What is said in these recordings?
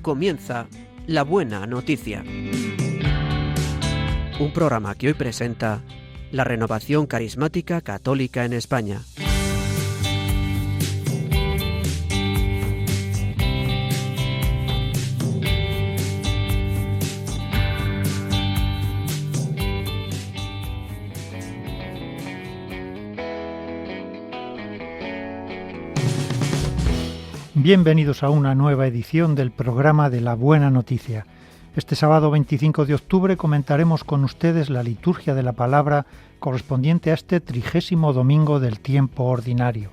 comienza La Buena Noticia. Un programa que hoy presenta la Renovación Carismática Católica en España. Bienvenidos a una nueva edición del programa de La Buena Noticia. Este sábado 25 de octubre comentaremos con ustedes la liturgia de la palabra correspondiente a este 30º domingo del tiempo ordinario.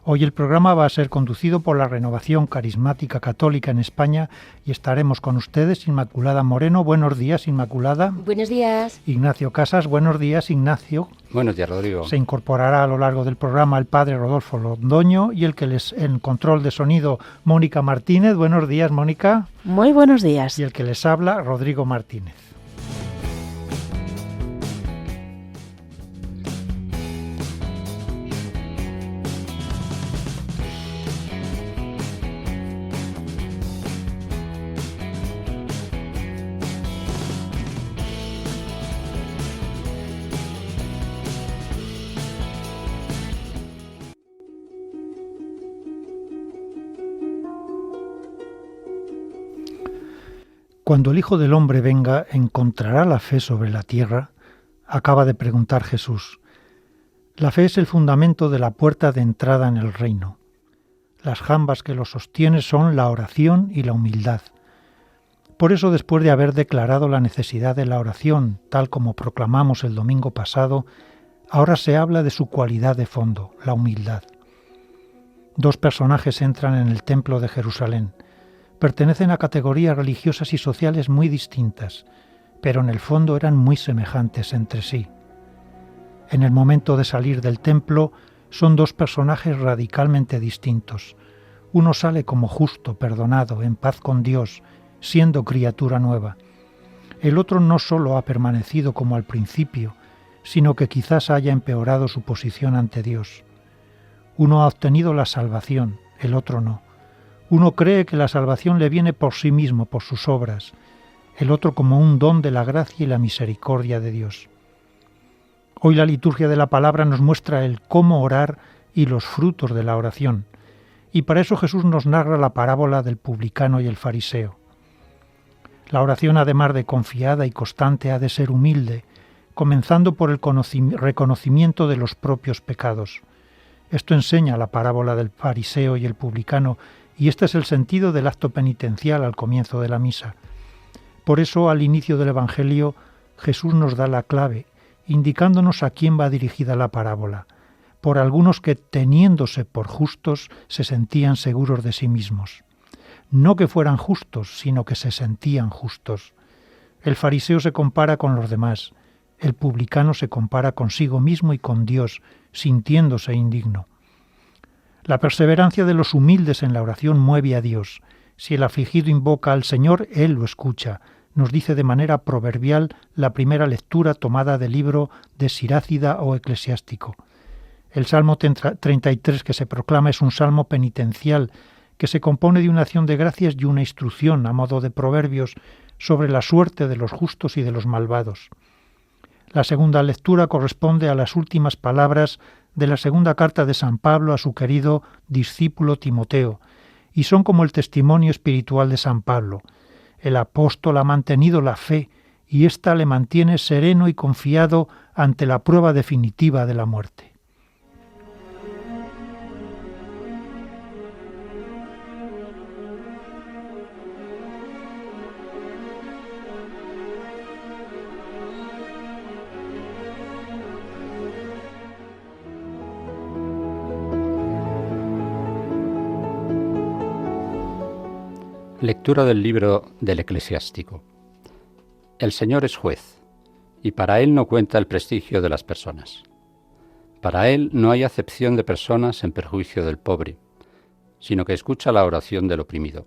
Hoy el programa va a ser conducido por la Renovación Carismática Católica en España y estaremos con ustedes Inmaculada Moreno. Buenos días, Inmaculada. Buenos días. Ignacio Casas. Buenos días, Ignacio. Buenos días, Rodrigo. Se incorporará a lo largo del programa el padre Rodolfo Londoño y en control de sonido, Mónica Martínez. Buenos días, Mónica. Muy buenos días. Y el que les habla, Rodrigo Martínez. Cuando el Hijo del Hombre venga, ¿encontrará la fe sobre la tierra? Acaba de preguntar Jesús. La fe es el fundamento de la puerta de entrada en el reino. Las jambas que lo sostienen son la oración y la humildad. Por eso, después de haber declarado la necesidad de la oración, tal como proclamamos el domingo pasado, ahora se habla de su cualidad de fondo, la humildad. Dos personajes entran en el templo de Jerusalén. Pertenecen a categorías religiosas y sociales muy distintas, pero en el fondo eran muy semejantes entre sí. En el momento de salir del templo son dos personajes radicalmente distintos. Uno sale como justo, perdonado, en paz con Dios, siendo criatura nueva. El otro no solo ha permanecido como al principio, sino que quizás haya empeorado su posición ante Dios. Uno ha obtenido la salvación, el otro no. Uno cree que la salvación le viene por sí mismo, por sus obras, el otro como un don de la gracia y la misericordia de Dios. Hoy la liturgia de la palabra nos muestra el cómo orar y los frutos de la oración, y para eso Jesús nos narra la parábola del publicano y el fariseo. La oración, además de confiada y constante, ha de ser humilde, comenzando por el reconocimiento de los propios pecados. Esto enseña la parábola del fariseo y el publicano, y este es el sentido del acto penitencial al comienzo de la misa. Por eso, al inicio del Evangelio, Jesús nos da la clave, indicándonos a quién va dirigida la parábola, por algunos que, teniéndose por justos, se sentían seguros de sí mismos. No que fueran justos, sino que se sentían justos. El fariseo se compara con los demás, el publicano se compara consigo mismo y con Dios, sintiéndose indigno. La perseverancia de los humildes en la oración mueve a Dios. Si el afligido invoca al Señor, Él lo escucha, nos dice de manera proverbial la primera lectura tomada del libro de Sirácida o Eclesiástico. El Salmo 33 que se proclama es un salmo penitencial que se compone de una acción de gracias y una instrucción a modo de proverbios sobre la suerte de los justos y de los malvados. La segunda lectura corresponde a las últimas palabras de la segunda carta de San Pablo a su querido discípulo Timoteo, y son como el testimonio espiritual de San Pablo. El apóstol ha mantenido la fe, y ésta le mantiene sereno y confiado ante la prueba definitiva de la muerte. Lectura del libro del Eclesiástico. El Señor es juez, y para Él no cuenta el prestigio de las personas. Para Él no hay acepción de personas en perjuicio del pobre, sino que escucha la oración del oprimido.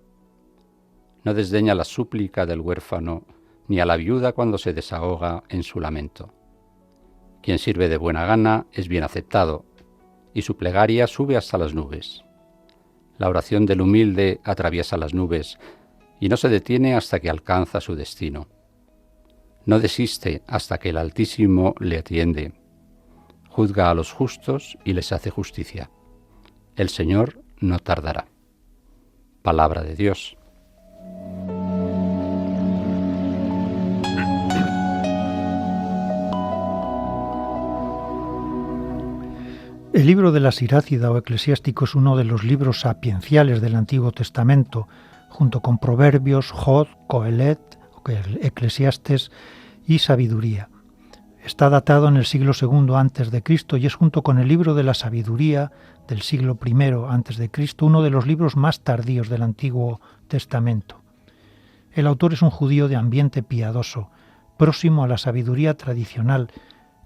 No desdeña la súplica del huérfano, ni a la viuda cuando se desahoga en su lamento. Quien sirve de buena gana es bien aceptado, y su plegaria sube hasta las nubes. La oración del humilde atraviesa las nubes, y no se detiene hasta que alcanza su destino. No desiste hasta que el Altísimo le atiende. Juzga a los justos y les hace justicia. El Señor no tardará. Palabra de Dios. El libro de la Sirácida o Eclesiástico es uno de los libros sapienciales del Antiguo Testamento, junto con Proverbios, Jod, Coelet, Eclesiastes y Sabiduría. Está datado en el siglo II a.C. y es, junto con el libro de la Sabiduría del siglo I a.C., uno de los libros más tardíos del Antiguo Testamento. El autor es un judío de ambiente piadoso, próximo a la sabiduría tradicional,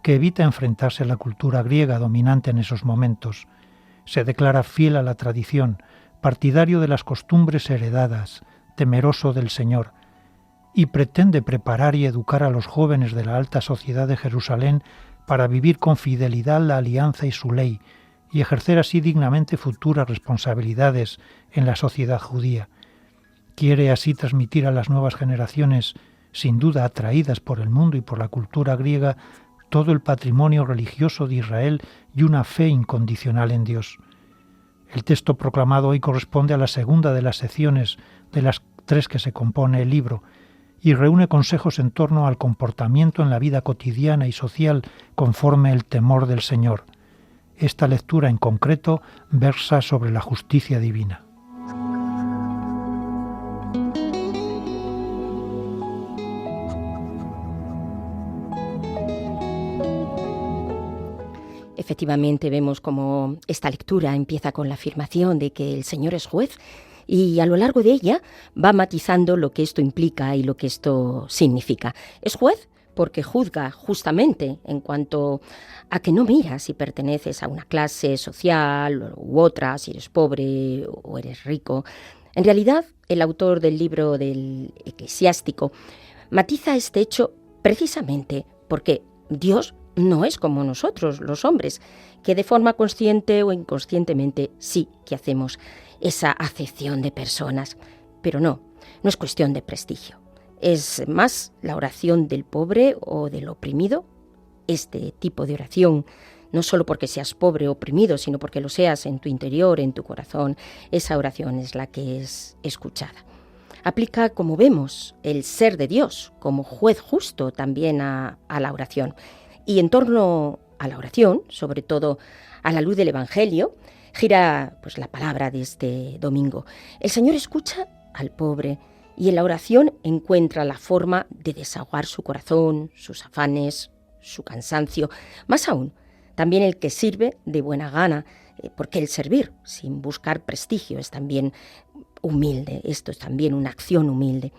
que evita enfrentarse a la cultura griega dominante en esos momentos. Se declara fiel a la tradición, partidario de las costumbres heredadas, temeroso del Señor, y pretende preparar y educar a los jóvenes de la alta sociedad de Jerusalén para vivir con fidelidad la alianza y su ley, y ejercer así dignamente futuras responsabilidades en la sociedad judía. Quiere así transmitir a las nuevas generaciones, sin duda atraídas por el mundo y por la cultura griega, todo el patrimonio religioso de Israel y una fe incondicional en Dios. El texto proclamado hoy corresponde a la segunda de las secciones de las 3 que se compone el libro y reúne consejos en torno al comportamiento en la vida cotidiana y social conforme el temor del Señor. Esta lectura en concreto versa sobre la justicia divina. Efectivamente, vemos cómo esta lectura empieza con la afirmación de que el Señor es juez y a lo largo de ella va matizando lo que esto implica y lo que esto significa. Es juez porque juzga justamente en cuanto a que no mira si perteneces a una clase social u otra, si eres pobre o eres rico. En realidad, el autor del libro del Eclesiástico matiza este hecho precisamente porque Dios no es como nosotros, los hombres, que de forma consciente o inconscientemente sí que hacemos esa acepción de personas. Pero no es cuestión de prestigio. Es más la oración del pobre o del oprimido. Este tipo de oración, no solo porque seas pobre o oprimido, sino porque lo seas en tu interior, en tu corazón, esa oración es la que es escuchada. Aplica, como vemos, el ser de Dios como juez justo también a la oración. Y en torno a la oración, sobre todo a la luz del Evangelio, gira la palabra de este domingo. El Señor escucha al pobre y en la oración encuentra la forma de desahogar su corazón, sus afanes, su cansancio. Más aún, también el que sirve de buena gana, porque el servir sin buscar prestigio es también humilde. Esto es también una acción humilde.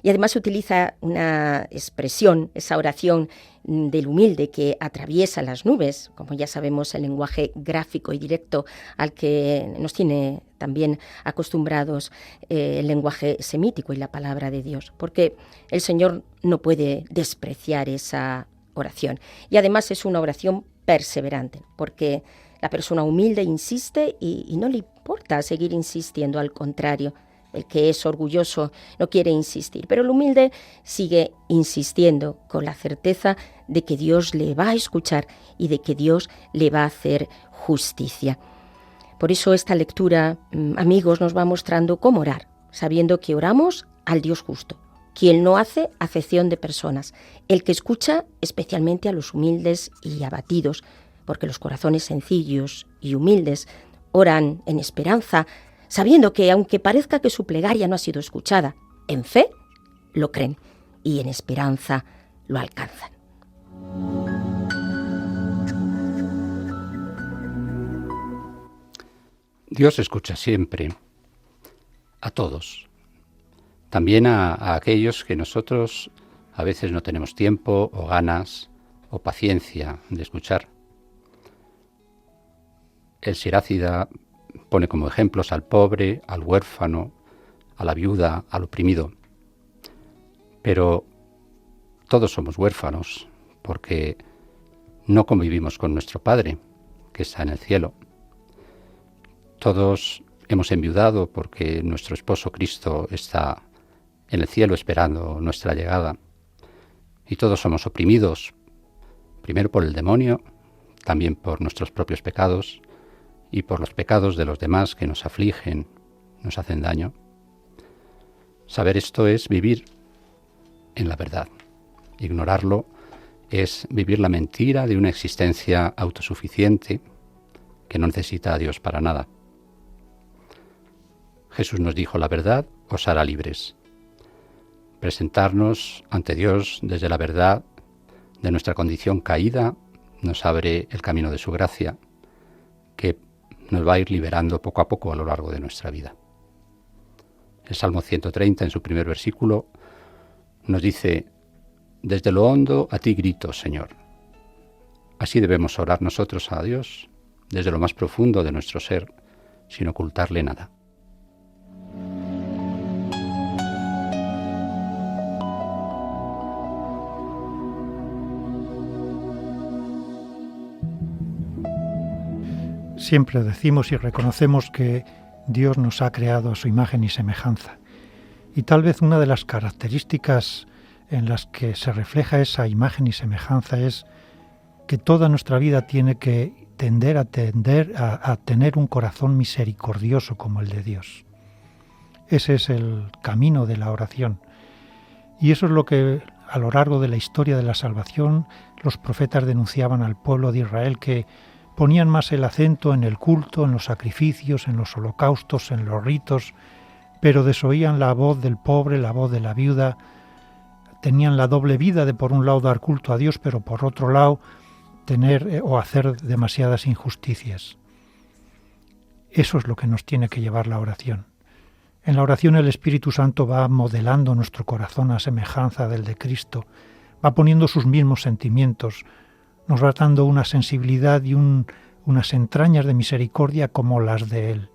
Y además utiliza una expresión, esa oración del humilde que atraviesa las nubes, como ya sabemos, el lenguaje gráfico y directo al que nos tiene también acostumbrados el lenguaje semítico y la palabra de Dios, porque el Señor no puede despreciar esa oración. Y además es una oración perseverante, porque la persona humilde insiste y no le importa seguir insistiendo, al contrario. El que es orgulloso no quiere insistir, pero el humilde sigue insistiendo con la certeza de que Dios le va a escuchar y de que Dios le va a hacer justicia. Por eso esta lectura, amigos, nos va mostrando cómo orar, sabiendo que oramos al Dios justo, quien no hace acepción de personas, el que escucha especialmente a los humildes y abatidos, porque los corazones sencillos y humildes oran en esperanza, sabiendo que aunque parezca que su plegaria no ha sido escuchada, en fe lo creen y en esperanza lo alcanzan. Dios escucha siempre, a todos, también a aquellos que nosotros a veces no tenemos tiempo o ganas o paciencia de escuchar. El Sirácida pone como ejemplos al pobre, al huérfano, a la viuda, al oprimido. Pero todos somos huérfanos porque no convivimos con nuestro Padre, que está en el cielo. Todos hemos enviudado porque nuestro esposo Cristo está en el cielo esperando nuestra llegada. Y todos somos oprimidos, primero por el demonio, también por nuestros propios pecados y por los pecados de los demás que nos afligen, nos hacen daño. Saber esto es vivir en la verdad. Ignorarlo es vivir la mentira de una existencia autosuficiente que no necesita a Dios para nada. Jesús nos dijo: la verdad os hará libres. Presentarnos ante Dios desde la verdad de nuestra condición caída nos abre el camino de su gracia, que nos va a ir liberando poco a poco a lo largo de nuestra vida. El Salmo 130, en su primer versículo, nos dice: desde lo hondo a ti grito, Señor. Así debemos orar nosotros a Dios, desde lo más profundo de nuestro ser, sin ocultarle nada. Siempre decimos y reconocemos que Dios nos ha creado a su imagen y semejanza. Y tal vez una de las características en las que se refleja esa imagen y semejanza es que toda nuestra vida tiene que tender a tener un corazón misericordioso como el de Dios. Ese es el camino de la oración. Y eso es lo que a lo largo de la historia de la salvación los profetas denunciaban al pueblo de Israel, que ponían más el acento en el culto, en los sacrificios, en los holocaustos, en los ritos, pero desoían la voz del pobre, la voz de la viuda. Tenían la doble vida de por un lado dar culto a Dios, pero por otro lado tener o hacer demasiadas injusticias. Eso es lo que nos tiene que llevar la oración. En la oración el Espíritu Santo va modelando nuestro corazón a semejanza del de Cristo, va poniendo sus mismos sentimientos, nos va dando una sensibilidad y unas entrañas de misericordia como las de Él.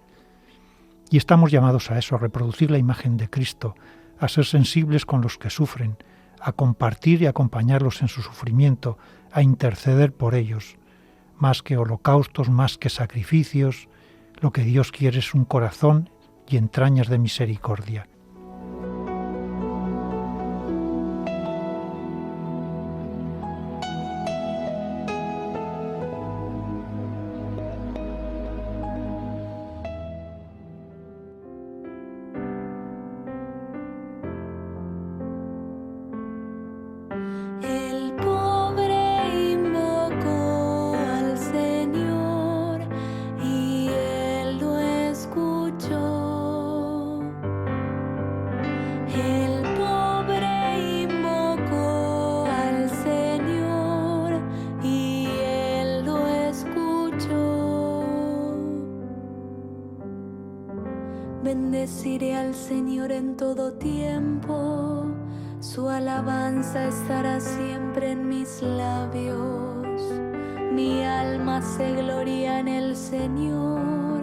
Y estamos llamados a eso, a reproducir la imagen de Cristo, a ser sensibles con los que sufren, a compartir y acompañarlos en su sufrimiento, a interceder por ellos. Más que holocaustos, más que sacrificios, lo que Dios quiere es un corazón y entrañas de misericordia. Bendeciré al Señor en todo tiempo, su alabanza estará siempre en mis labios. Mi alma se gloria en el Señor,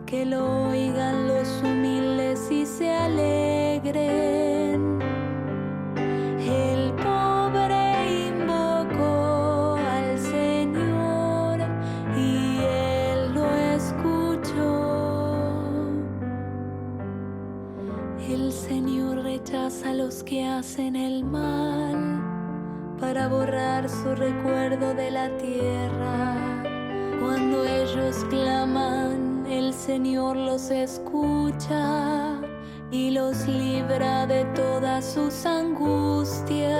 que lo oigan los humildes y se alegren. El pobre invocó al Señor y Él lo escuchó. El Señor rechaza a los que hacen el mal, para borrar su recuerdo de la tierra. Cuando ellos claman, el Señor los escucha y los libra de todas sus angustias.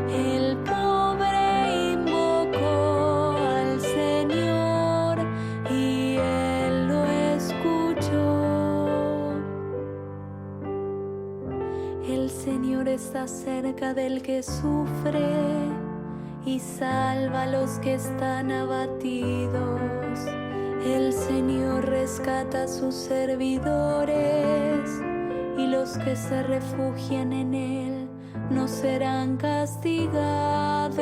El pobre invocó al Señor y Él lo escuchó. El Señor está cerca del que sufre y salva a los que están abatidos. El Señor rescata a sus servidores y los que se refugian en Él no serán castigados.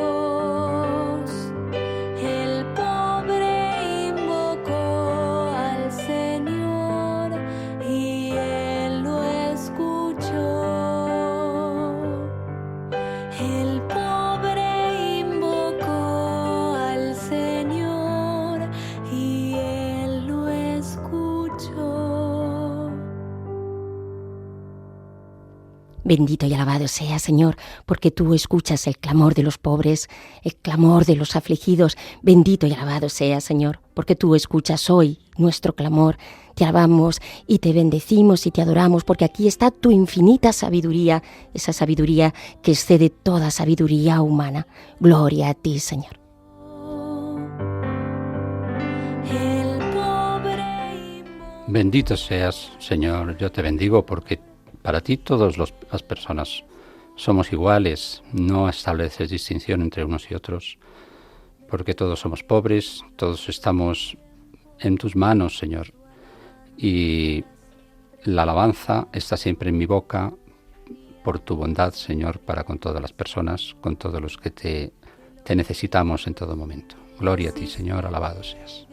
El pobre invocó al Señor y Él lo escuchó. El pobre invocó al Señor y Él lo escuchó. Bendito y alabado sea, Señor, porque tú escuchas el clamor de los pobres, el clamor de los afligidos. Bendito y alabado sea, Señor, porque tú escuchas hoy nuestro clamor. Te alabamos y te bendecimos y te adoramos, porque aquí está tu infinita sabiduría, esa sabiduría que excede toda sabiduría humana. Gloria a ti, Señor. Bendito seas, Señor, yo te bendigo porque para ti todas las personas somos iguales, no estableces distinción entre unos y otros, porque todos somos pobres, todos estamos en tus manos, Señor, y la alabanza está siempre en mi boca por tu bondad, Señor, para con todas las personas, con todos los que te necesitamos en todo momento. Gloria a ti, Señor, alabado seas.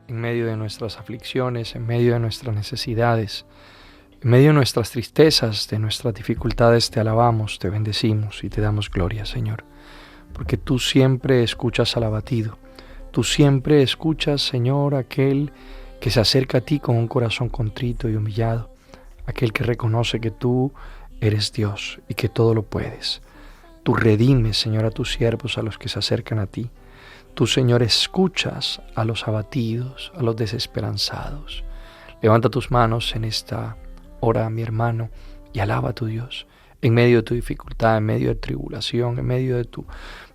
En medio de nuestras aflicciones, en medio de nuestras necesidades, en medio de nuestras tristezas, de nuestras dificultades, te alabamos, te bendecimos y te damos gloria, Señor. Porque tú siempre escuchas al abatido, tú siempre escuchas, Señor, aquel que se acerca a ti con un corazón contrito y humillado, aquel que reconoce que tú eres Dios y que todo lo puedes. Tú redimes, Señor, a tus siervos, a los que se acercan a ti. Tú, Señor, escuchas a los abatidos, a los desesperanzados. Levanta tus manos en esta hora, mi hermano, y alaba a tu Dios. En medio de tu dificultad, en medio de tribulación, en medio de tu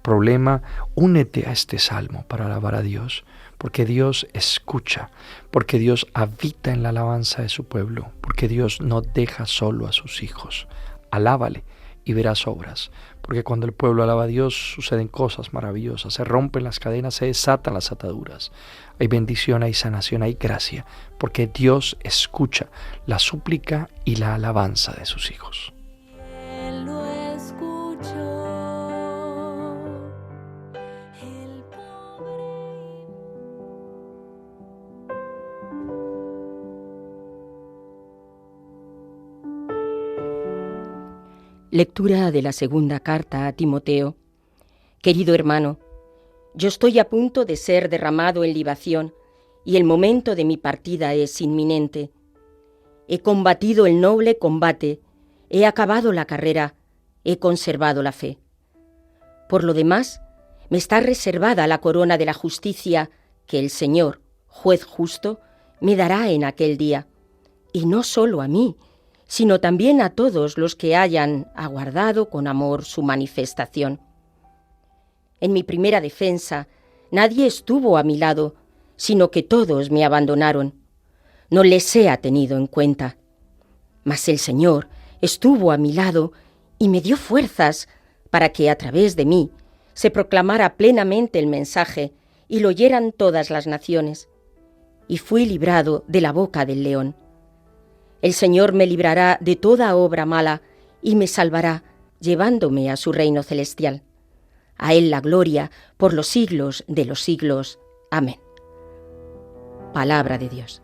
problema, únete a este salmo para alabar a Dios, porque Dios escucha, porque Dios habita en la alabanza de su pueblo, porque Dios no deja solo a sus hijos. Alábale y verás obras, porque cuando el pueblo alaba a Dios suceden cosas maravillosas, se rompen las cadenas, se desatan las ataduras, hay bendición, hay sanación, hay gracia, porque Dios escucha la súplica y la alabanza de sus hijos. Lectura de la segunda carta a Timoteo. Querido hermano, yo estoy a punto de ser derramado en libación y el momento de mi partida es inminente. He combatido el noble combate, he acabado la carrera, he conservado la fe. Por lo demás, me está reservada la corona de la justicia que el Señor, juez justo, me dará en aquel día, y no solo a mí, sino también a todos los que hayan aguardado con amor su manifestación. En mi primera defensa, nadie estuvo a mi lado, sino que todos me abandonaron. No les he tenido en cuenta. Mas el Señor estuvo a mi lado y me dio fuerzas para que a través de mí se proclamara plenamente el mensaje y lo oyeran todas las naciones. Y fui librado de la boca del león. El Señor me librará de toda obra mala y me salvará, llevándome a su reino celestial. A Él la gloria por los siglos de los siglos. Amén. Palabra de Dios.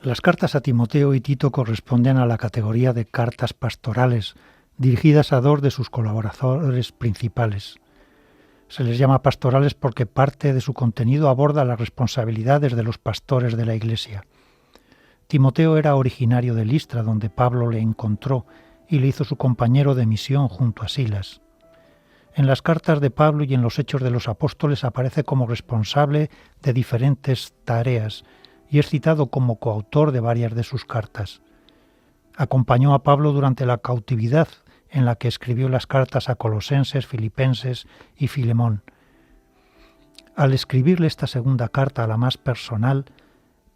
Las cartas a Timoteo y Tito corresponden a la categoría de cartas pastorales, dirigidas a dos de sus colaboradores principales. Se les llama pastorales porque parte de su contenido aborda las responsabilidades de los pastores de la Iglesia. Timoteo era originario de Listra, donde Pablo le encontró y le hizo su compañero de misión junto a Silas. En las cartas de Pablo y en los Hechos de los Apóstoles aparece como responsable de diferentes tareas, y es citado como coautor de varias de sus cartas. Acompañó a Pablo durante la cautividad en la que escribió las cartas a Colosenses, Filipenses y Filemón. Al escribirle esta segunda carta, la más personal,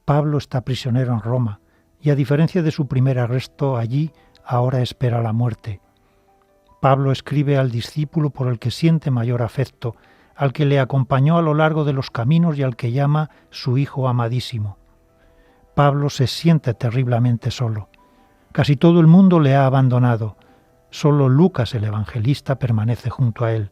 Pablo está prisionero en Roma y, a diferencia de su primer arresto allí, ahora espera la muerte. Pablo escribe al discípulo por el que siente mayor afecto, al que le acompañó a lo largo de los caminos y al que llama su hijo amadísimo. Pablo se siente terriblemente solo. Casi todo el mundo le ha abandonado. Solo Lucas, el evangelista, permanece junto a él.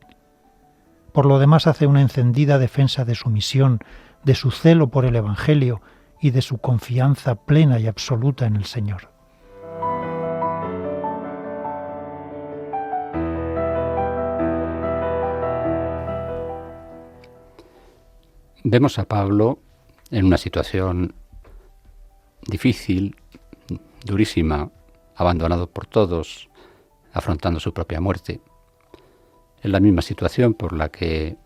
Por lo demás hace una encendida defensa de su misión, de su celo por el Evangelio y de su confianza plena y absoluta en el Señor. Vemos a Pablo en una situación difícil, durísima, abandonado por todos, afrontando su propia muerte. Es la misma situación por la que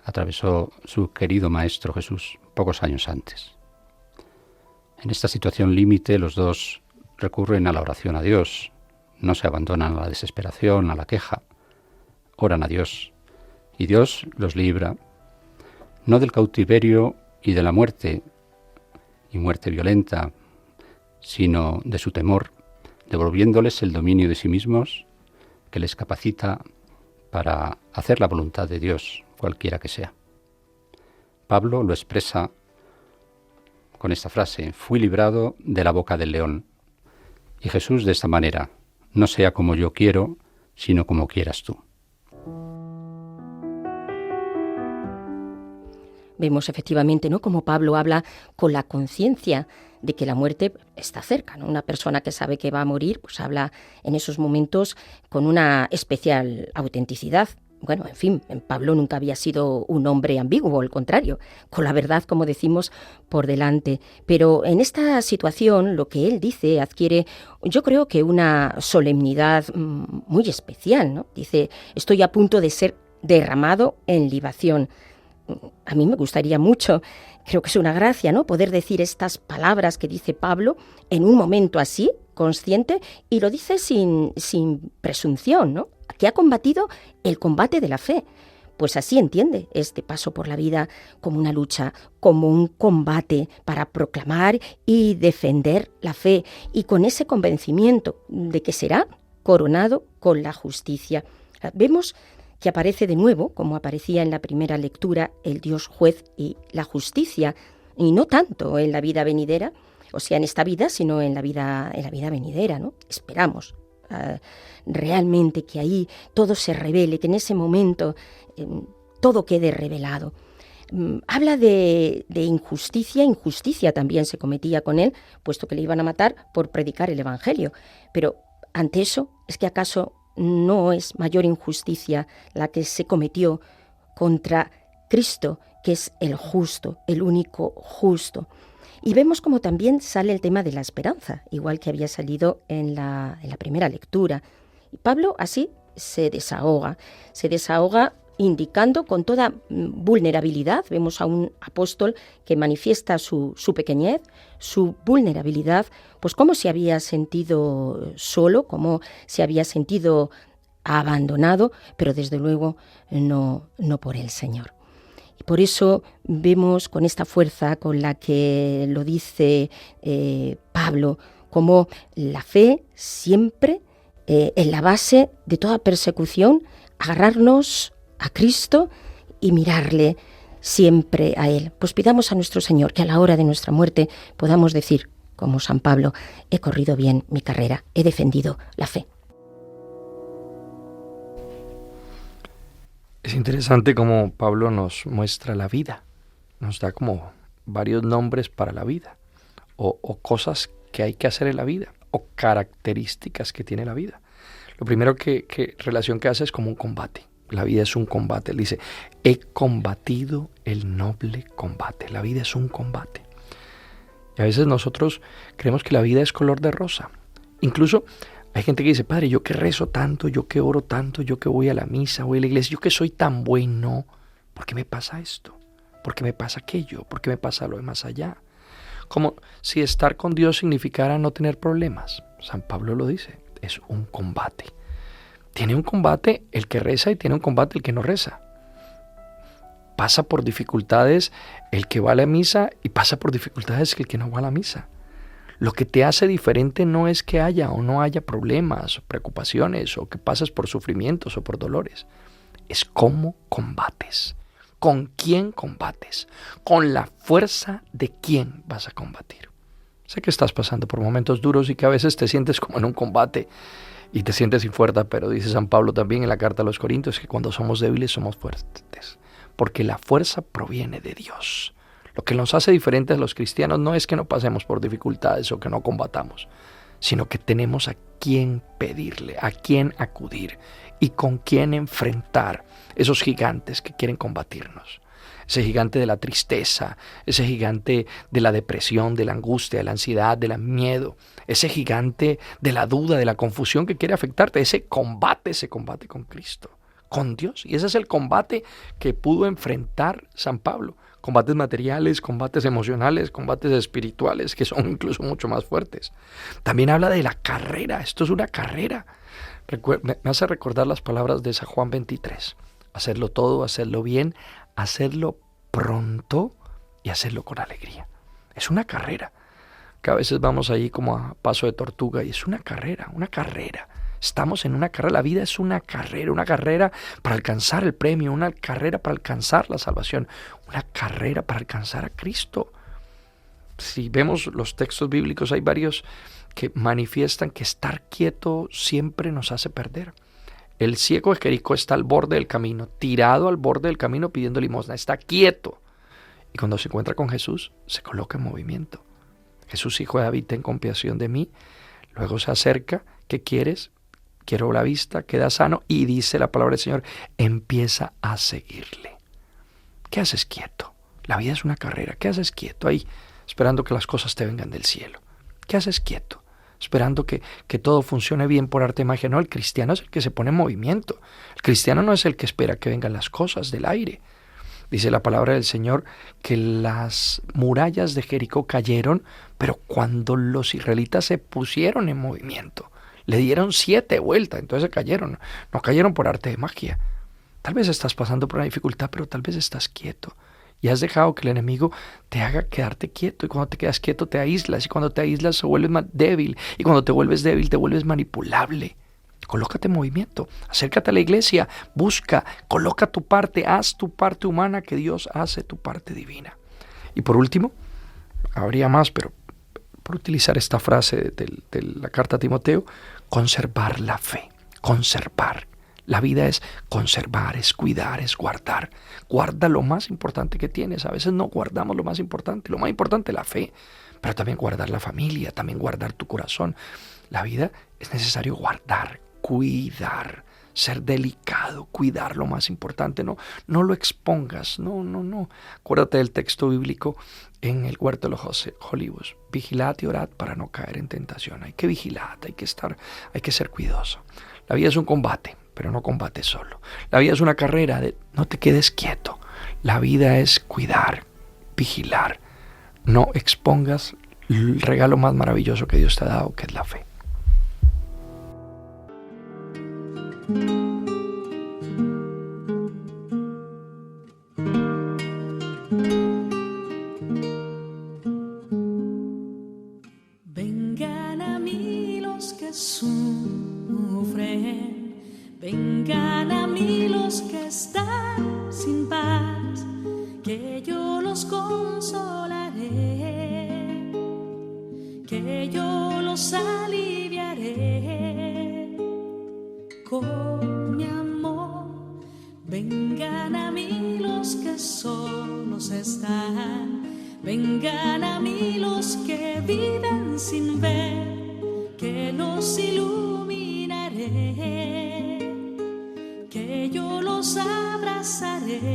atravesó su querido Maestro Jesús pocos años antes. En esta situación límite los dos recurren a la oración a Dios, no se abandonan a la desesperación, a la queja, oran a Dios y Dios los libra, no del cautiverio y de la muerte, y muerte violenta, sino de su temor, devolviéndoles el dominio de sí mismos que les capacita para hacer la voluntad de Dios, cualquiera que sea. Pablo lo expresa con esta frase: fui librado de la boca del león. Y Jesús de esta manera: no sea como yo quiero, sino como quieras tú. Vemos efectivamente, ¿no?, como Pablo habla con la conciencia de que la muerte está cerca, ¿no? Una persona que sabe que va a morir, pues habla en esos momentos con una especial autenticidad. Bueno, en fin, Pablo nunca había sido un hombre ambiguo, al contrario, con la verdad, como decimos, por delante. Pero en esta situación lo que él dice adquiere, yo creo que una solemnidad muy especial, ¿no? Dice: estoy a punto de ser derramado en libación. A mí me gustaría mucho, creo que es una gracia, ¿no?, poder decir estas palabras que dice Pablo en un momento así, consciente, y lo dice sin presunción, ¿no?, que ha combatido el combate de la fe. Pues así entiende este paso por la vida, como una lucha, como un combate para proclamar y defender la fe, y con ese convencimiento de que será coronado con la justicia. Vemos que aparece de nuevo, como aparecía en la primera lectura, el Dios juez y la justicia, y no tanto en la vida venidera, o sea, en esta vida, sino en la vida venidera, ¿no? Esperamos realmente que ahí todo se revele, que en ese momento todo quede revelado. Habla de injusticia también se cometía con él, puesto que le iban a matar por predicar el Evangelio. Pero ante eso, ¿es que acaso no es mayor injusticia la que se cometió contra Cristo, que es el justo, el único justo? Y vemos como también sale el tema de la esperanza, igual que había salido en la primera lectura. Y Pablo así se desahoga indicando con toda vulnerabilidad. Vemos a un apóstol que manifiesta su pequeñez, su vulnerabilidad, pues cómo se había sentido solo, cómo se había sentido abandonado, pero desde luego no por el Señor. Y por eso vemos con esta fuerza con la que lo dice Pablo, como la fe siempre en la base de toda persecución, agarrarnos a Cristo y mirarle siempre a Él. Pues pidamos a nuestro Señor que a la hora de nuestra muerte podamos decir, como San Pablo: he corrido bien mi carrera, he defendido la fe. Es interesante cómo Pablo nos muestra la vida, nos da como varios nombres para la vida, o cosas que hay que hacer en la vida, o características que tiene la vida. Lo primero que relación que hace es como un combate. La vida es un combate. Él dice: he combatido el noble combate. La vida es un combate. Y a veces nosotros creemos que la vida es color de rosa. Incluso hay gente que dice: padre, yo que rezo tanto, yo que oro tanto, yo que voy a la misa, voy a la iglesia, yo que soy tan bueno, ¿por qué me pasa esto? ¿Por qué me pasa aquello? ¿Por qué me pasa lo de más allá? Como si estar con Dios significara no tener problemas. San Pablo lo dice, es un combate. Tiene un combate el que reza y tiene un combate el que no reza. Pasa por dificultades el que va a la misa y pasa por dificultades el que no va a la misa. Lo que te hace diferente no es que haya o no haya problemas o preocupaciones o que pases por sufrimientos o por dolores. Es cómo combates, con quién combates, con la fuerza de quién vas a combatir. Sé que estás pasando por momentos duros y que a veces te sientes como en un combate y te sientes sin fuerza, pero dice San Pablo también en la carta a los Corintios que cuando somos débiles somos fuertes, porque la fuerza proviene de Dios. Lo que nos hace diferentes a los cristianos no es que no pasemos por dificultades o que no combatamos, sino que tenemos a quién pedirle, a quién acudir y con quién enfrentar esos gigantes que quieren combatirnos. Ese gigante de la tristeza, ese gigante de la depresión, de la angustia, de la ansiedad, del miedo, ese gigante de la duda, de la confusión que quiere afectarte. Ese combate se combate con Cristo, con Dios. Y ese es el combate que pudo enfrentar San Pablo. Combates materiales, combates emocionales, combates espirituales, que son incluso mucho más fuertes. También habla de la carrera. Esto es una carrera. Me hace recordar las palabras de San Juan 23. Hacerlo todo, hacerlo bien, hacerlo pronto y hacerlo con alegría. Es una carrera. Que a veces vamos ahí como a paso de tortuga y es una carrera, una carrera. Estamos en una carrera, la vida es una carrera para alcanzar el premio, una carrera para alcanzar la salvación, una carrera para alcanzar a Cristo. Si vemos los textos bíblicos, hay varios que manifiestan que estar quieto siempre nos hace perder. El ciego de Jericó está al borde del camino, tirado al borde del camino pidiendo limosna, está quieto. Y cuando se encuentra con Jesús, se coloca en movimiento. Jesús, hijo de David, ten compasión de mí. Luego se acerca, ¿qué quieres? Quiero la vista, queda sano. Y dice la palabra del Señor, empieza a seguirle. ¿Qué haces quieto? La vida es una carrera. ¿Qué haces quieto ahí, esperando que las cosas te vengan del cielo? ¿Qué haces quieto? Esperando que todo funcione bien por arte de magia. No, el cristiano es el que se pone en movimiento. El cristiano no es el que espera que vengan las cosas del aire. Dice la palabra del Señor que las murallas de Jericó cayeron, pero cuando los israelitas se pusieron en movimiento, le dieron 7 vueltas, entonces se cayeron. No cayeron por arte de magia. Tal vez estás pasando por una dificultad, pero tal vez estás quieto. Y has dejado que el enemigo te haga quedarte quieto. Y cuando te quedas quieto te aíslas. Y cuando te aíslas se vuelves más débil. Y cuando te vuelves débil te vuelves manipulable. Colócate en movimiento. Acércate a la iglesia. Busca. Coloca tu parte. Haz tu parte humana que Dios hace tu parte divina. Y por último, habría más, pero por utilizar esta frase de la carta a Timoteo, conservar la fe. Conservar. La vida es conservar, es cuidar, es guardar. Guarda lo más importante que tienes. A veces no guardamos lo más importante. Lo más importante es la fe, pero también guardar la familia, también guardar tu corazón. La vida es necesario guardar, cuidar, ser delicado, cuidar lo más importante. No lo expongas, no. Acuérdate del texto bíblico en el huerto de los olivos. Vigilad y orad para no caer en tentación. Hay que vigilar, hay que ser cuidadoso. La vida es un combate, pero no combate solo. La vida es una carrera, no te quedes quieto. La vida es cuidar, vigilar. No expongas el regalo más maravilloso que Dios te ha dado, que es la fe. Vengan a mí los que sufren, vengan a mí los que están sin paz, que yo los consolaré, que yo los aliviaré con mi amor. Vengan a mí los que solos están, vengan a mí los que viven sin ver, que los iluminaré, que yo los abrazaré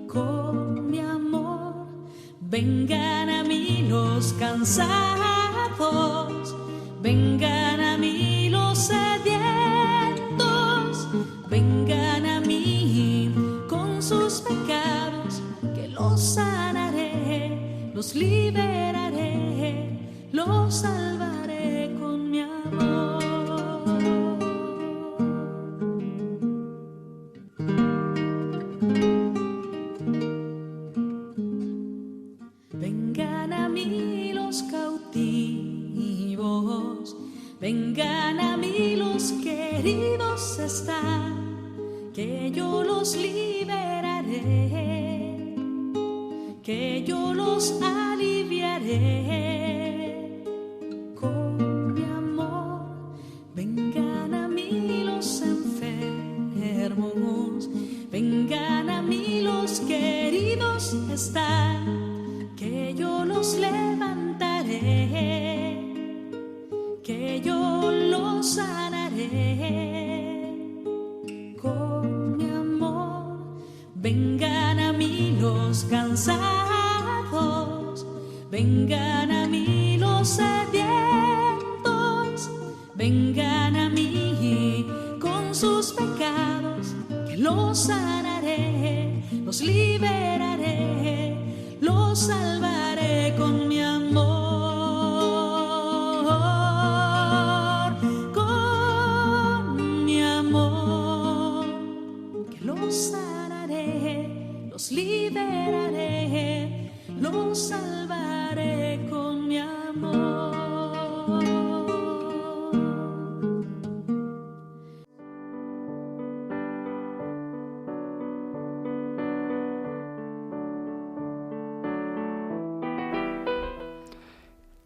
con mi amor. Vengan a mí los cansados, vengan a mí los sedientos, vengan a mí con sus pecados, que los sanaré, los liberaré, los salvaré con mi amor. Vengan a mí los cautivos, vengan a mí los que heridos están, que yo los liberaré, que yo los aliviaré con mi amor. Vengan a mí los enfermos, vengan a mí los queridos Vengan a mí los sedientos, vengan a mí con sus pecados, que los sanaré, los liberaré, los salvaré con mi amor, con mi amor, que los sanaré, los liberaré, los salvaré con mi amor.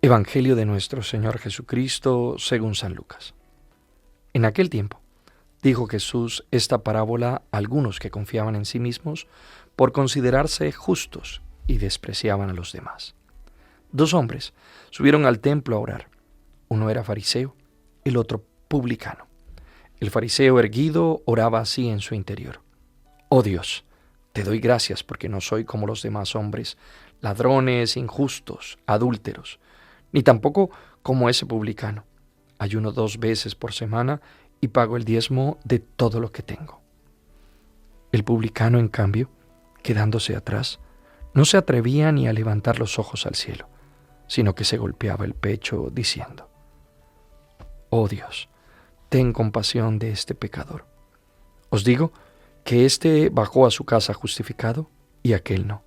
Evangelio de nuestro Señor Jesucristo según San Lucas. En aquel tiempo dijo Jesús esta parábola a algunos que confiaban en sí mismos por considerarse justos y despreciaban a los demás. 2 hombres subieron al templo a orar. Uno era fariseo, el otro publicano. El fariseo erguido oraba así en su interior: Oh Dios, te doy gracias porque no soy como los demás hombres, ladrones, injustos, adúlteros, ni tampoco como ese publicano. Ayuno 2 veces por semana y pago el diezmo de todo lo que tengo. El publicano, en cambio, quedándose atrás, no se atrevía ni a levantar los ojos al cielo, sino que se golpeaba el pecho diciendo: Oh Dios, ten compasión de este pecador. Os digo que éste bajó a su casa justificado y aquel no,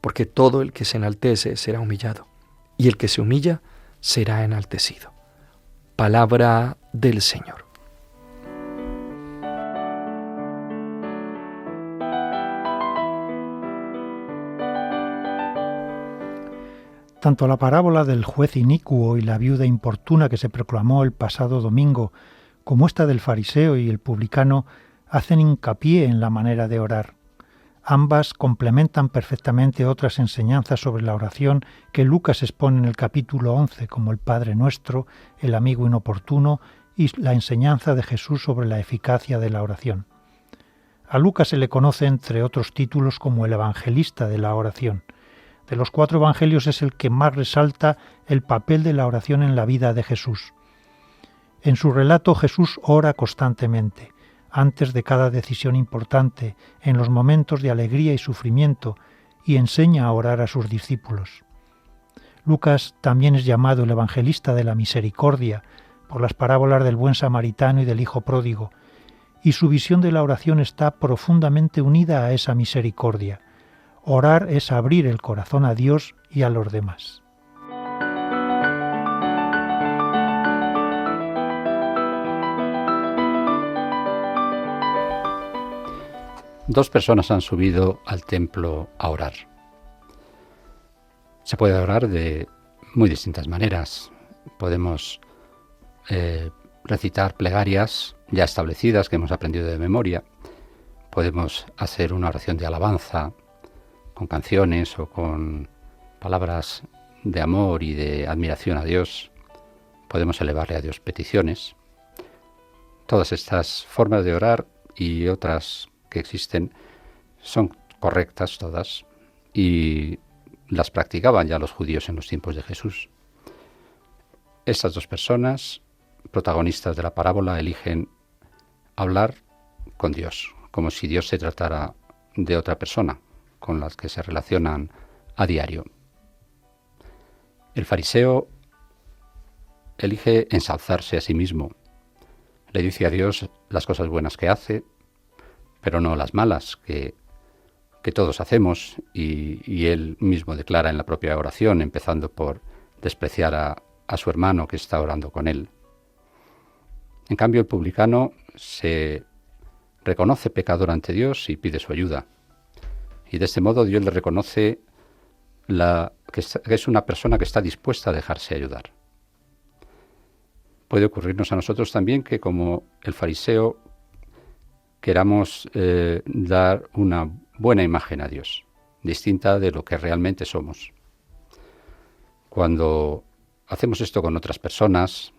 porque todo el que se enaltece será humillado, y el que se humilla será enaltecido. Palabra del Señor. Tanto la parábola del juez inicuo y la viuda importuna que se proclamó el pasado domingo, como esta del fariseo y el publicano, hacen hincapié en la manera de orar. Ambas complementan perfectamente otras enseñanzas sobre la oración que Lucas expone en el capítulo 11, como el Padre Nuestro, el amigo inoportuno y la enseñanza de Jesús sobre la eficacia de la oración. A Lucas se le conoce, entre otros títulos, como el evangelista de la oración. De los 4 evangelios es el que más resalta el papel de la oración en la vida de Jesús. En su relato Jesús ora constantemente, antes de cada decisión importante, en los momentos de alegría y sufrimiento, y enseña a orar a sus discípulos. Lucas también es llamado el evangelista de la misericordia, por las parábolas del buen samaritano y del hijo pródigo, y su visión de la oración está profundamente unida a esa misericordia. Orar es abrir el corazón a Dios y a los demás. Dos personas han subido al templo a orar. Se puede orar de muy distintas maneras. Podemos recitar plegarias ya establecidas que hemos aprendido de memoria. Podemos hacer una oración de alabanza con canciones o con palabras de amor y de admiración a Dios. Podemos elevarle a Dios peticiones. Todas estas formas de orar y otras que existen son correctas todas y las practicaban ya los judíos en los tiempos de Jesús. Estas dos personas, protagonistas de la parábola, eligen hablar con Dios, como si Dios se tratara de otra persona con las que se relacionan a diario. El fariseo elige ensalzarse a sí mismo. Le dice a Dios las cosas buenas que hace, pero no las malas que todos hacemos, y él mismo declara en la propia oración, empezando por despreciar a su hermano que está orando con él. En cambio, el publicano se reconoce pecador ante Dios y pide su ayuda. Y de este modo Dios le reconoce que es una persona que está dispuesta a dejarse ayudar. Puede ocurrirnos a nosotros también que, como el fariseo, queramos dar una buena imagen a Dios, distinta de lo que realmente somos. Cuando hacemos esto con otras personas,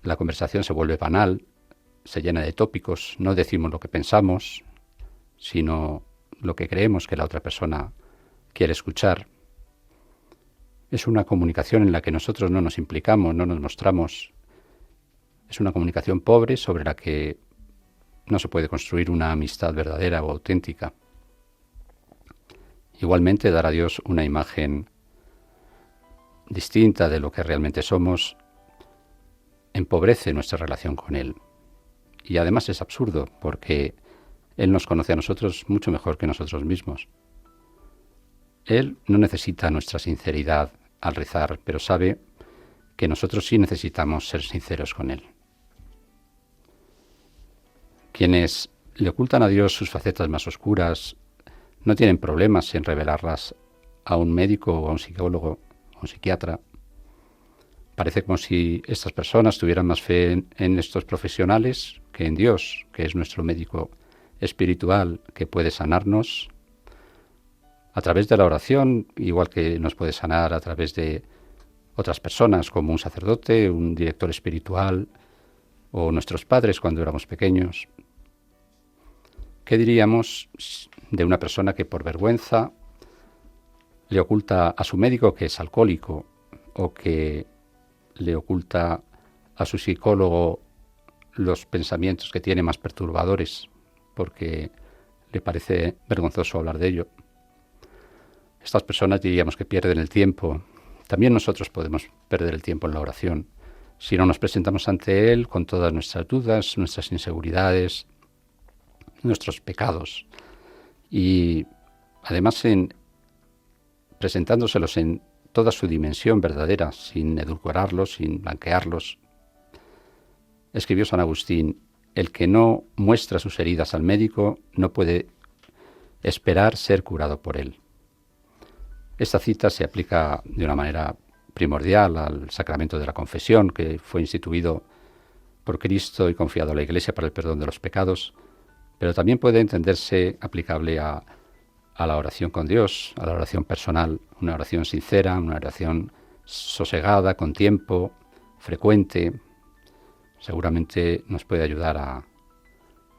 la conversación se vuelve banal, se llena de tópicos, no decimos lo que pensamos, sino lo que creemos que la otra persona quiere escuchar. Es una comunicación en la que nosotros no nos implicamos, no nos mostramos. Es una comunicación pobre sobre la que no se puede construir una amistad verdadera o auténtica. Igualmente, dar a Dios una imagen distinta de lo que realmente somos empobrece nuestra relación con Él. Y además es absurdo, porque Él nos conoce a nosotros mucho mejor que nosotros mismos. Él no necesita nuestra sinceridad al rezar, pero sabe que nosotros sí necesitamos ser sinceros con Él. Quienes le ocultan a Dios sus facetas más oscuras no tienen problemas en revelarlas a un médico o a un psicólogo o a un psiquiatra. Parece como si estas personas tuvieran más fe en estos profesionales que en Dios, que es nuestro médico espiritual que puede sanarnos a través de la oración, igual que nos puede sanar a través de otras personas como un sacerdote, un director espiritual o nuestros padres cuando éramos pequeños. ¿Qué diríamos de una persona que por vergüenza le oculta a su médico que es alcohólico o que le oculta a su psicólogo los pensamientos que tiene más perturbadores porque le parece vergonzoso hablar de ello? Estas personas diríamos que pierden el tiempo. También nosotros podemos perder el tiempo en la oración si no nos presentamos ante Él con todas nuestras dudas, nuestras inseguridades, nuestros pecados, y además presentándoselos en toda su dimensión verdadera, sin edulcorarlos, sin blanquearlos. Escribió San Agustín: el que no muestra sus heridas al médico no puede esperar ser curado por él. Esta cita se aplica de una manera primordial al sacramento de la confesión, que fue instituido por Cristo y confiado a la Iglesia para el perdón de los pecados, pero también puede entenderse aplicable a la oración con Dios, a la oración personal, una oración sincera, una oración sosegada, con tiempo, frecuente. Seguramente nos puede ayudar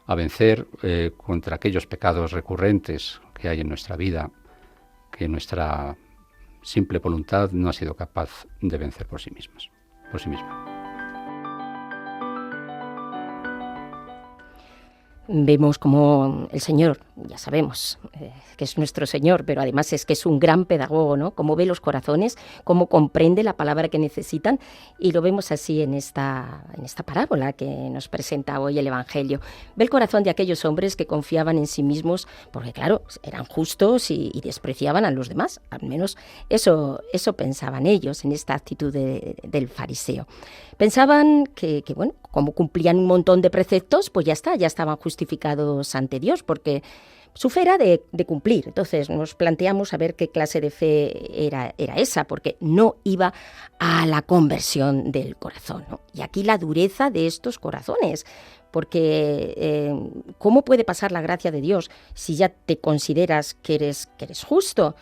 a vencer contra aquellos pecados recurrentes que hay en nuestra vida, que nuestra simple voluntad no ha sido capaz de vencer por sí misma. Vemos como el Señor, ya sabemos que es nuestro Señor, pero además es que es un gran pedagogo, ¿no? Cómo ve los corazones, cómo comprende la palabra que necesitan, y lo vemos así en esta parábola que nos presenta hoy el Evangelio. Ve el corazón de aquellos hombres que confiaban en sí mismos, porque claro, eran justos y despreciaban a los demás, al menos eso pensaban ellos en esta actitud del fariseo. Pensaban que bueno, como cumplían un montón de preceptos, pues ya estaban justificados ante Dios, porque su fe era de cumplir. Entonces nos planteamos a ver qué clase de fe era esa, porque no iba a la conversión del corazón, ¿no? Y aquí la dureza de estos corazones, porque ¿cómo puede pasar la gracia de Dios si ya te consideras que eres justo?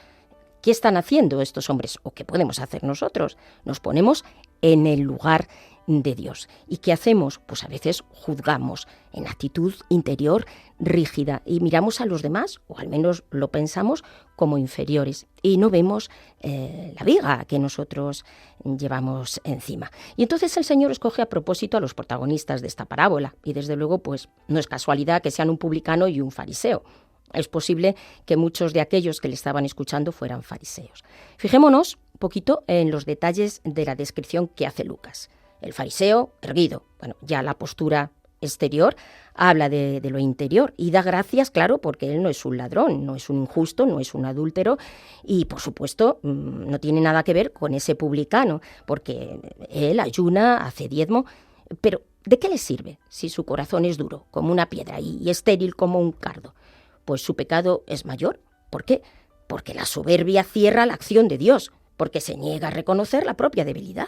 ¿Qué están haciendo estos hombres? ¿O qué podemos hacer nosotros? Nos ponemos en el lugar de Dios. ¿Y qué hacemos? Pues a veces juzgamos en actitud interior rígida y miramos a los demás, o al menos lo pensamos, como inferiores, y no vemos la viga que nosotros llevamos encima. Y entonces el Señor escoge a propósito a los protagonistas de esta parábola, y desde luego pues no es casualidad que sean un publicano y un fariseo. Es posible que muchos de aquellos que le estaban escuchando fueran fariseos. Fijémonos un poquito en los detalles de la descripción que hace Lucas. El fariseo erguido, bueno, ya la postura exterior habla de lo interior y da gracias, claro, porque él no es un ladrón, no es un injusto, no es un adúltero y, por supuesto, no tiene nada que ver con ese publicano, porque él ayuna, hace diezmo, pero ¿de qué le sirve si su corazón es duro, como una piedra, y estéril como un cardo? Pues su pecado es mayor. ¿Por qué? Porque la soberbia cierra la acción de Dios, porque se niega a reconocer la propia debilidad.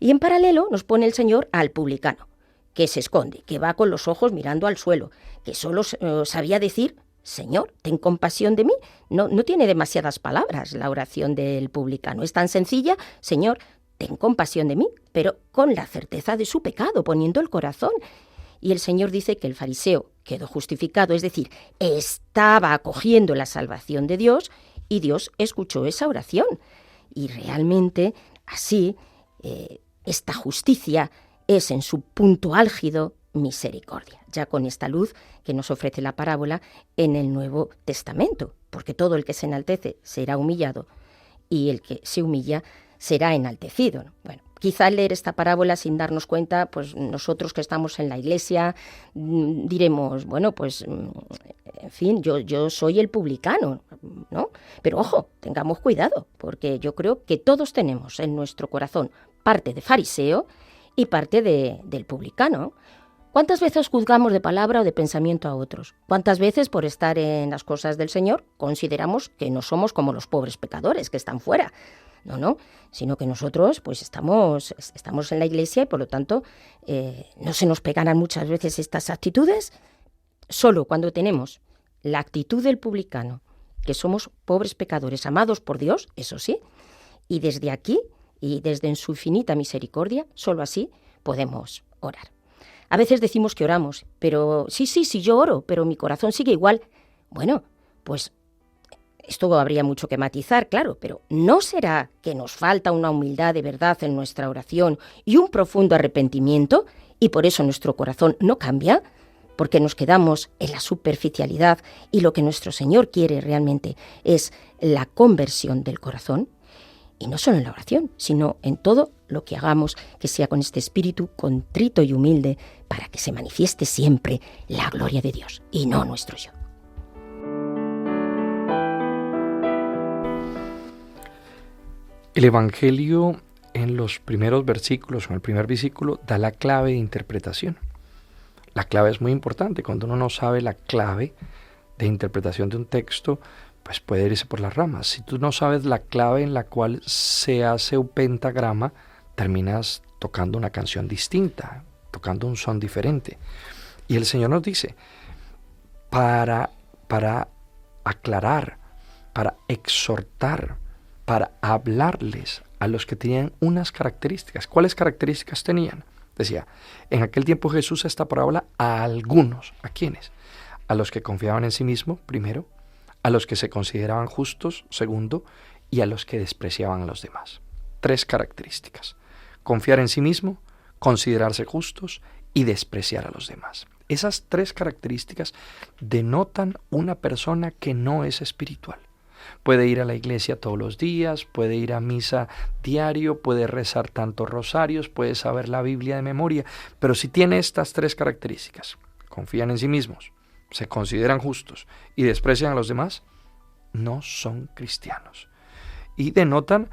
Y en paralelo nos pone el Señor al publicano, que se esconde, que va con los ojos mirando al suelo, que solo sabía decir: Señor, ten compasión de mí. No tiene demasiadas palabras la oración del publicano. Es tan sencilla: Señor, ten compasión de mí, pero con la certeza de su pecado, poniendo el corazón. Y el Señor dice que el fariseo quedó justificado, es decir, estaba acogiendo la salvación de Dios y Dios escuchó esa oración. Y realmente así esta justicia es en su punto álgido misericordia, ya con esta luz que nos ofrece la parábola en el Nuevo Testamento, porque todo el que se enaltece será humillado y el que se humilla será enaltecido. Bueno, quizá al leer esta parábola sin darnos cuenta, pues nosotros que estamos en la iglesia diremos, bueno, pues en fin, yo soy el publicano, ¿no? Pero ojo, tengamos cuidado, porque yo creo que todos tenemos en nuestro corazón parte de fariseo y parte del publicano. ¿Cuántas veces juzgamos de palabra o de pensamiento a otros? ¿Cuántas veces por estar en las cosas del Señor consideramos que no somos como los pobres pecadores que están fuera? No, sino que nosotros pues estamos en la iglesia y por lo tanto no se nos pegarán muchas veces estas actitudes. Solo cuando tenemos la actitud del publicano, que somos pobres pecadores amados por Dios, eso sí, y desde aquí y desde en su infinita misericordia, solo así podemos orar. A veces decimos que oramos, pero sí, yo oro, pero mi corazón sigue igual. Bueno, pues esto habría mucho que matizar, claro, pero ¿no será que nos falta una humildad de verdad en nuestra oración y un profundo arrepentimiento y por eso nuestro corazón no cambia? Porque nos quedamos en la superficialidad y lo que nuestro Señor quiere realmente es la conversión del corazón. Y no solo en la oración, sino en todo lo que hagamos, que sea con este espíritu contrito y humilde, para que se manifieste siempre la gloria de Dios y no nuestro yo. El Evangelio en los primeros versículos, o en el primer versículo, da la clave de interpretación. La clave es muy importante. Cuando uno no sabe la clave de interpretación de un texto, pues puede irse por las ramas. Si tú no sabes la clave en la cual se hace un pentagrama, terminas tocando una canción distinta, tocando un son diferente. Y el Señor nos dice, para aclarar, para exhortar, para hablarles a los que tenían unas características. ¿Cuáles características tenían? Decía, en aquel tiempo Jesús esta parábola a algunos. ¿A quiénes? A los que confiaban en sí mismo, primero, a los que se consideraban justos, segundo, y a los que despreciaban a los demás. 3 características. Confiar en sí mismo, considerarse justos y despreciar a los demás. Esas 3 características denotan una persona que no es espiritual. Puede ir a la iglesia todos los días, puede ir a misa diario, puede rezar tantos rosarios, puede saber la Biblia de memoria, pero si tiene estas 3 características, confían en sí mismos, se consideran justos y desprecian a los demás, no son cristianos. Y denotan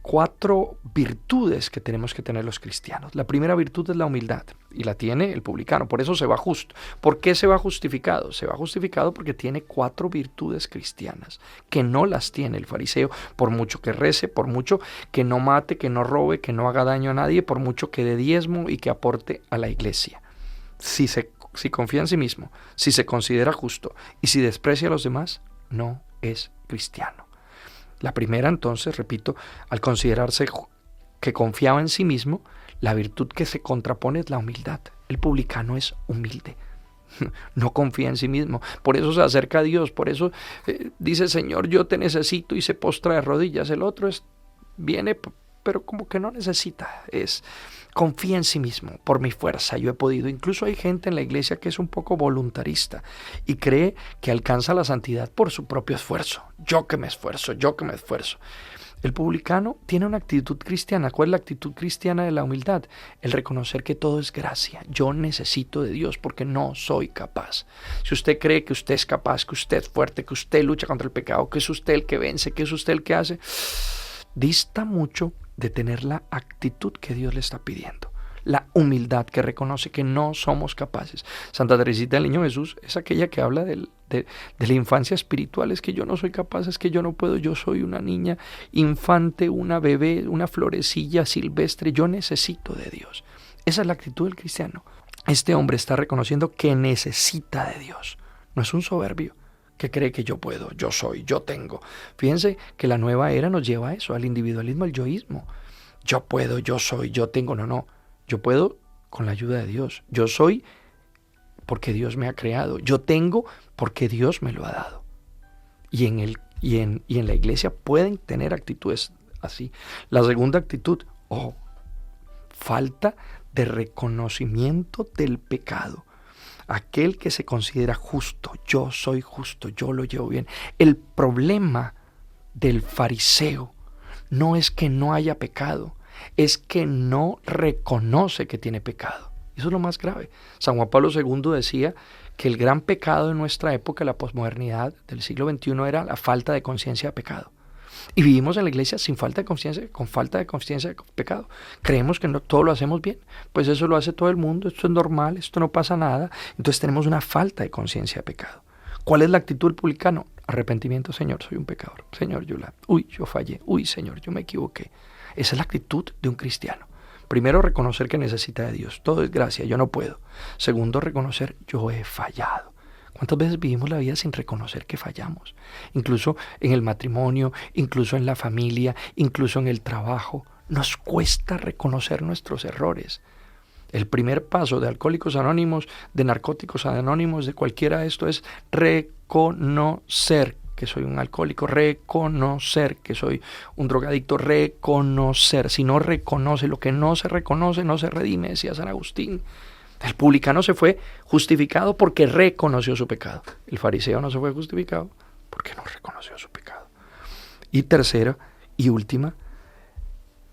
4 virtudes que tenemos que tener los cristianos. La primera virtud es la humildad, y la tiene el publicano, por eso se va justo. ¿Por qué se va justificado? Se va justificado porque tiene 4 virtudes cristianas, que no las tiene el fariseo, por mucho que rece, por mucho que no mate, que no robe, que no haga daño a nadie, por mucho que dé diezmo y que aporte a la iglesia. Si confía en sí mismo, si se considera justo y si desprecia a los demás, no es cristiano. La primera, entonces, repito, al considerarse que confiaba en sí mismo, la virtud que se contrapone es la humildad. El publicano es humilde, no confía en sí mismo, por eso se acerca a Dios, por eso dice, Señor, yo te necesito, y se postra de rodillas. El otro viene, pero como que no necesita, confía en sí mismo, por mi fuerza yo he podido. Incluso hay gente en la iglesia que es un poco voluntarista y cree que alcanza la santidad por su propio esfuerzo. Yo que me esfuerzo. El publicano tiene una actitud cristiana. ¿Cuál es la actitud cristiana de la humildad? El reconocer que todo es gracia. Yo necesito de Dios porque no soy capaz. Si usted cree que usted es capaz, que usted es fuerte, que usted lucha contra el pecado, que es usted el que vence, que es usted el que hace, dista mucho de tener la actitud que Dios le está pidiendo. La humildad que reconoce que no somos capaces. Santa Teresita del Niño Jesús es aquella que habla de la infancia espiritual. Es que yo no soy capaz, es que yo no puedo, yo soy una niña infante, una bebé, una florecilla silvestre, yo necesito de Dios. Esa es la actitud del cristiano. Este hombre está reconociendo que necesita de Dios. No es un soberbio que cree que yo puedo, yo soy, yo tengo. Fíjense que la nueva era nos lleva a eso, al individualismo, al yoísmo. Yo puedo, yo soy, yo tengo. No. Yo puedo con la ayuda de Dios. Yo soy porque Dios me ha creado. Yo tengo porque Dios me lo ha dado. Y en la iglesia pueden tener actitudes así. La segunda actitud, falta de reconocimiento del pecado. Aquel que se considera justo, yo soy justo, yo lo llevo bien. El problema del fariseo no es que no haya pecado, es que no reconoce que tiene pecado. Eso es lo más grave. San Juan Pablo II decía que el gran pecado de nuestra época, la posmodernidad del siglo XXI, era la falta de conciencia de pecado. Y vivimos en la iglesia sin falta de conciencia, con falta de conciencia de pecado. Creemos que todo lo hacemos bien. Pues eso lo hace todo el mundo, esto es normal, esto no pasa nada. Entonces tenemos una falta de conciencia de pecado. ¿Cuál es la actitud del publicano? Arrepentimiento, Señor, soy un pecador. Señor, yo fallé. Señor, yo me equivoqué. Esa es la actitud de un cristiano. Primero, reconocer que necesita de Dios. Todo es gracia, yo no puedo. Segundo, reconocer, yo he fallado. ¿Cuántas veces vivimos la vida sin reconocer que fallamos? Incluso en el matrimonio, incluso en la familia, incluso en el trabajo. Nos cuesta reconocer nuestros errores. El primer paso de Alcohólicos Anónimos, de Narcóticos Anónimos, de cualquiera de esto es reconocer que soy un alcohólico, reconocer que soy un drogadicto, reconocer. Si no reconoce, lo que no se reconoce no se redime, decía San Agustín. El publicano se fue justificado porque reconoció su pecado. El fariseo no se fue justificado porque no reconoció su pecado. Y tercera y última,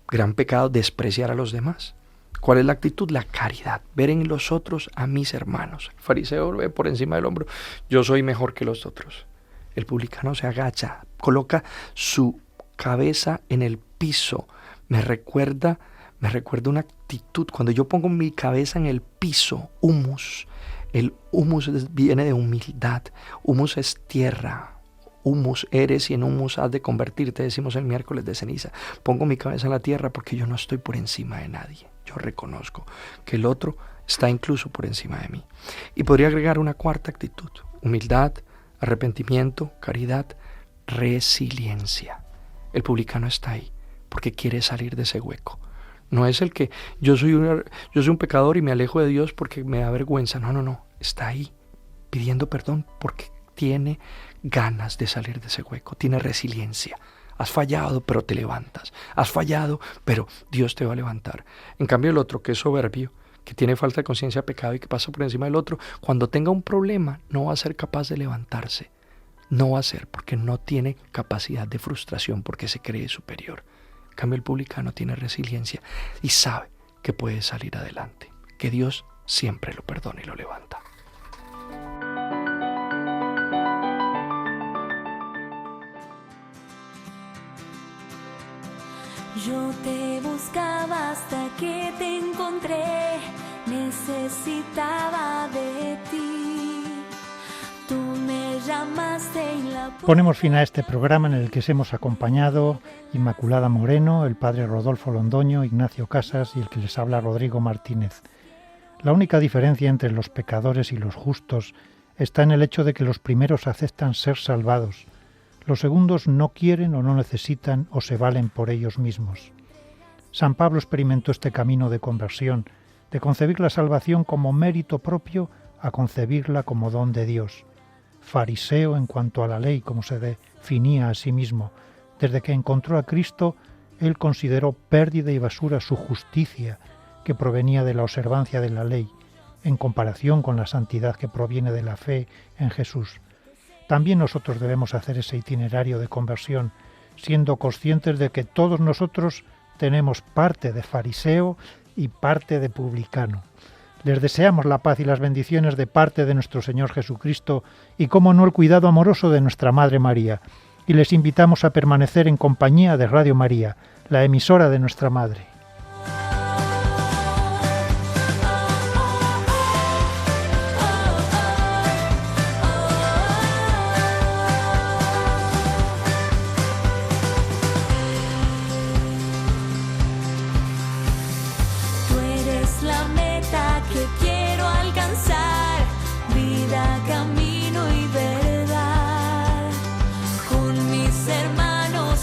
gran pecado, despreciar a los demás. ¿Cuál es la actitud? La caridad. Ver en los otros a mis hermanos. El fariseo ve por encima del hombro. Yo soy mejor que los otros. El publicano se agacha, coloca su cabeza en el piso. Me recuerda una actitud. Cuando yo pongo mi cabeza en el piso, humus. El humus viene de humildad. Humus es tierra. Humus eres y en humus has de convertirte, decimos el miércoles de ceniza. Pongo mi cabeza en la tierra porque yo no estoy por encima de nadie. Yo reconozco que el otro está incluso por encima de mí. Y podría agregar una cuarta actitud. Humildad, arrepentimiento, caridad, resiliencia. El publicano está ahí porque quiere salir de ese hueco. No es el que yo soy un pecador y me alejo de Dios porque me da vergüenza. No. Está ahí pidiendo perdón porque tiene ganas de salir de ese hueco. Tiene resiliencia. Has fallado, pero te levantas. Has fallado, pero Dios te va a levantar. En cambio, el otro que es soberbio, que tiene falta de conciencia de pecado y que pasa por encima del otro, cuando tenga un problema no va a ser capaz de levantarse. No va a ser porque no tiene capacidad de frustración, porque se cree superior. En cambio, el publicano tiene resiliencia y sabe que puede salir adelante, que Dios siempre lo perdona y lo levanta. Yo te buscaba hasta que te encontré, necesitaba de ti. Tú me llamaste y la... Ponemos fin a este programa en el que hemos acompañado Inmaculada Moreno, el padre Rodolfo Londoño, Ignacio Casas y el que les habla Rodrigo Martínez. La única diferencia entre los pecadores y los justos está en el hecho de que los primeros aceptan ser salvados. Los segundos no quieren o no necesitan o se valen por ellos mismos. San Pablo experimentó este camino de conversión, de concebir la salvación como mérito propio a concebirla como don de Dios. Fariseo en cuanto a la ley, como se definía a sí mismo. Desde que encontró a Cristo, él consideró pérdida y basura su justicia, que provenía de la observancia de la ley, en comparación con la santidad que proviene de la fe en Jesús. También nosotros debemos hacer ese itinerario de conversión, siendo conscientes de que todos nosotros tenemos parte de fariseo y parte de publicano. Les deseamos la paz y las bendiciones de parte de nuestro Señor Jesucristo y, cómo no, el cuidado amoroso de nuestra Madre María. Y les invitamos a permanecer en compañía de Radio María, la emisora de nuestra Madre.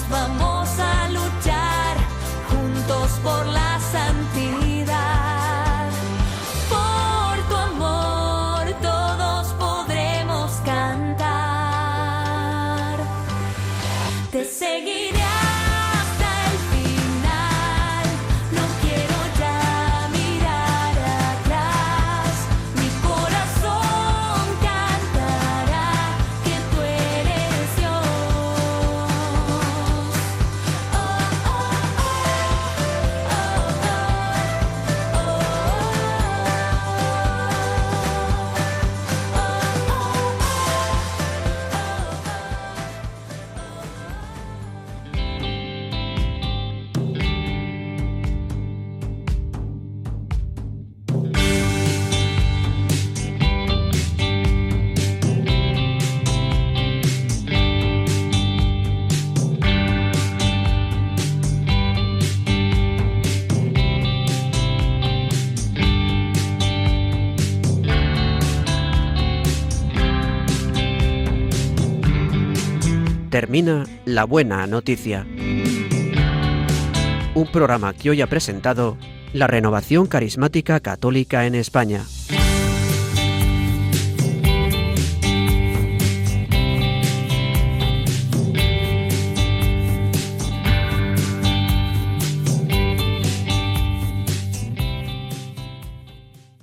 Vamos a luchar juntos por termina La Buena Noticia. Un programa que hoy ha presentado la Renovación Carismática Católica en España.